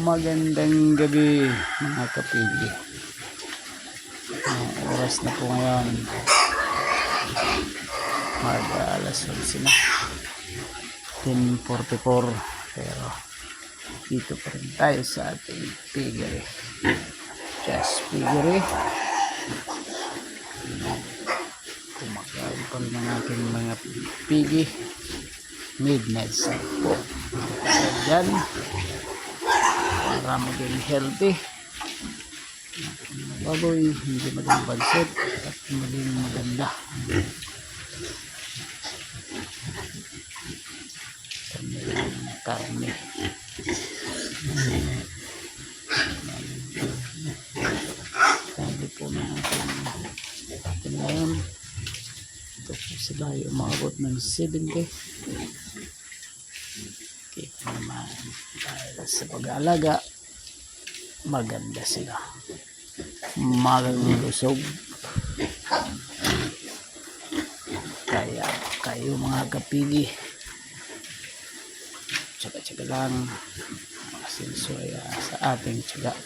Magandang gabi mga kapili. Oras na po ngayon. Alas 11 na. 10:44. Pero dito pa rin tayo sa ating piggery. Just piggery. Kumakain pa rin ang aking mga pigi. Midnight snack po. Diyan. Para maging healthy. Baboy, hindi maging bansit at maging maganda. Karne. Sabi po na natin ngayon. Ito po sila yung umabot ng 70. Kita naman dahil sa pag-aalaga, maganda sila. Malusog. Kaya kayo mga kapigi, tsaga-tsaga lang, makasinsuya sa ating tsaga.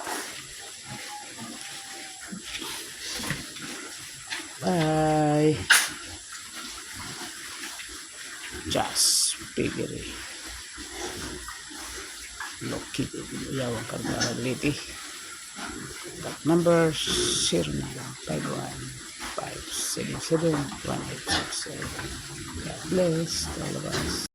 Bye. Just piggery. Located in Uyawang Carbaliti. Contact number 0951-577-1867. God bless all of us.